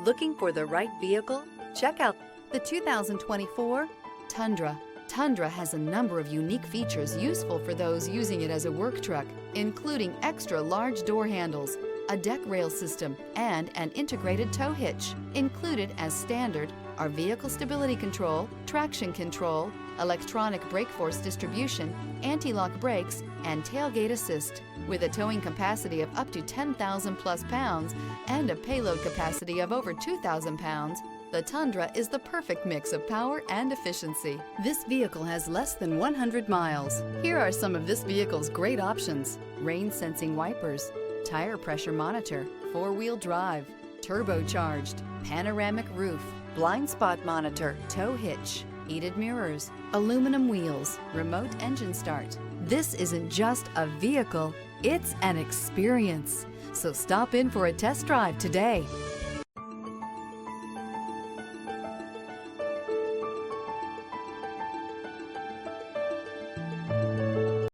Looking for the right vehicle? Check out the 2024 Tundra. Tundra has a number of unique features useful for those using it as a work truck, including extra large door handles, a deck rail system, and an integrated tow hitch. Included as standard are vehicle stability control, traction control, electronic brake force distribution, anti-lock brakes, and tailgate assist. With a towing capacity of up to 10,000 plus pounds and a payload capacity of over 2,000 pounds, the Tundra is the perfect mix of power and efficiency. This vehicle has less than 100 miles. Here are some of this vehicle's great options: rain-sensing wipers, tire pressure monitor, four-wheel drive, turbocharged, panoramic roof, blind spot monitor, tow hitch, heated mirrors, aluminum wheels, remote engine start. This isn't just a vehicle, it's an experience. So stop in for a test drive today.